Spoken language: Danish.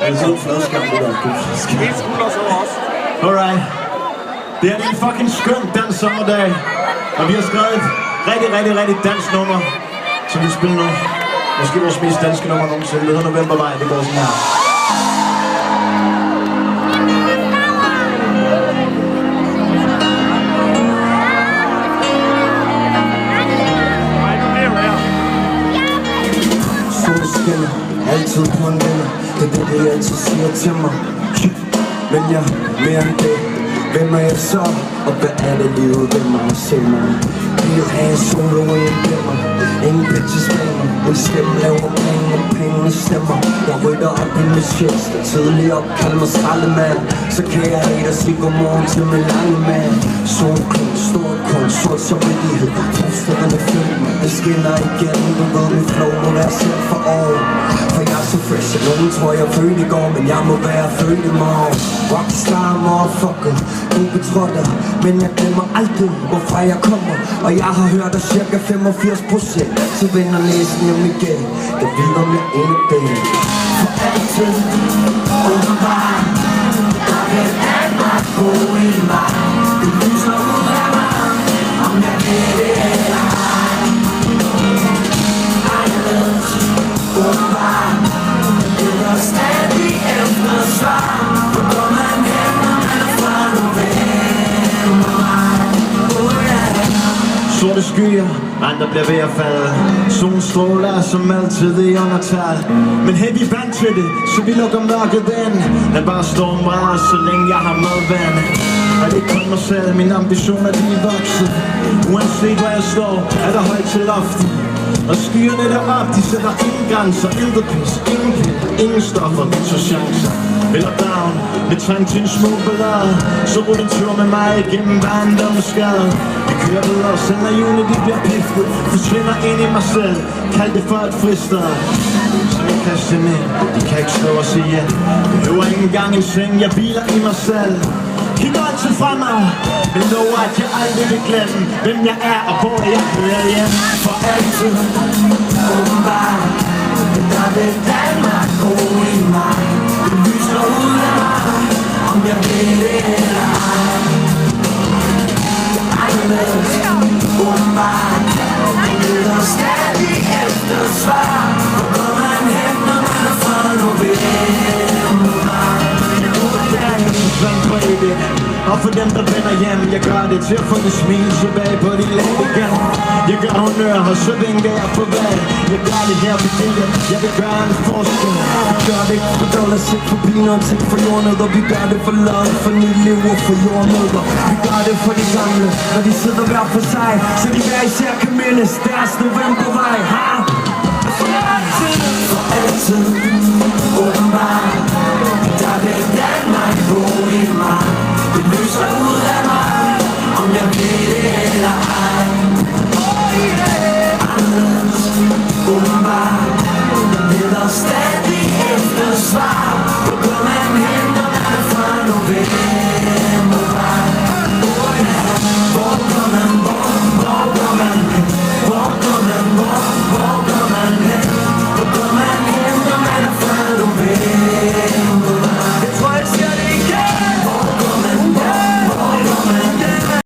Det er sådan en fladskærm, det der. Helt skulder så også. Alright. Det er en fucking skøn dansk sommerdag. Og vi har skrevet et rigtig dansk nummer, som vi spiller nu. Måske vores mest danske nummer nogensinde. Det hedder Novembervej. Det går sådan her. Solen skinner, altid på en vinder. Det er det, de altid siger til mig. Men jeg mere end det. Hvem er jeg så? Og hvad er det livet? Hvem er jeg se mig? Vi vil have en solo og en glemmer. Ingen bitches med mig. Min stemme laver penge, og pengene stemmer. Jeg rydder op i mit shit. Der tidlig op, kalder mig skraldemand. Så kan jeg have og sige godmorgen til min lange mand. Solklud, stor kun, sort som vigtighed. Forstillende film, det skinner igen. Du ved min flow må være selv for år. For jeg er så fresh, at nogen tror jeg er født i går. Men jeg må være født i morgen. Rockstar, motherfucker, ubetrotter. Men jeg glemmer aldrig, hvorfra jeg kommer. Og jeg har hørt, at cirka 85% så vender næsen hjem igen. Jeg ved, om jeg er en af dem. For altid, uden vej. Der vil Danmark bo i mig. Det lyser ud af mig, om jeg ved det eller ej. Anderledes, uden vej. Det er stadig efter svar. Hvor går man hen, når man er fra november? Sorte skyer, andre bliver ved at falde. Solen stråler som altid i undertal. Men hey, vi er vant til det, så vi lukker mørket ind. Lad bare storm rare, så længe jeg har medvand. Og det er kun mig selv, mine ambitioner de er vokset. Uanset hvor jeg står, er der højt til loftet. Og skyerne derop, de sætter ingen grænser. Intet pis, ingen pil, ingen stoffer, vi tager chancer. Eller down, med trang til en små ballade. Så rulle en tur med mig igennem barndommens skade. Vi kører videre, selv når hjulene de bliver piftet. Forsvinder ind i mig selv, kald det for et fristed. Så jeg kaster ned, de kan ikke slå os ihjel. Behøver ikke engang en seng, jeg hviler i mig selv. Kigger altid fremad, men lover at jeg aldrig vil glemme hvem jeg er og hvor jeg hører hjem. For altid, åbenbart, der vil Danmark bo i mig. Det lyser ud af mig, om jeg vil det eller ej. Anderledes, åbenbart, det er stadig efter svar. Hvor går man hen, når man er fra november? Og for dem der vender hjem, jeg gør det til at få det smil tilbage på de læg igen. Jeg gør honør, og så vinker jeg på vej. Jeg gør det her for det, jeg vil gøre en forskel. Vi gør det ikke for dollar, sæt for piner og ting for jordnødder. Vi gør det for love, for nye lever, for jordnødder. Vi gør det for de gamle, når de sidder hver for sig. Så de hver især kan mindes deres novembervej. For altid, åbenbart, der vil Danmark bo i mig.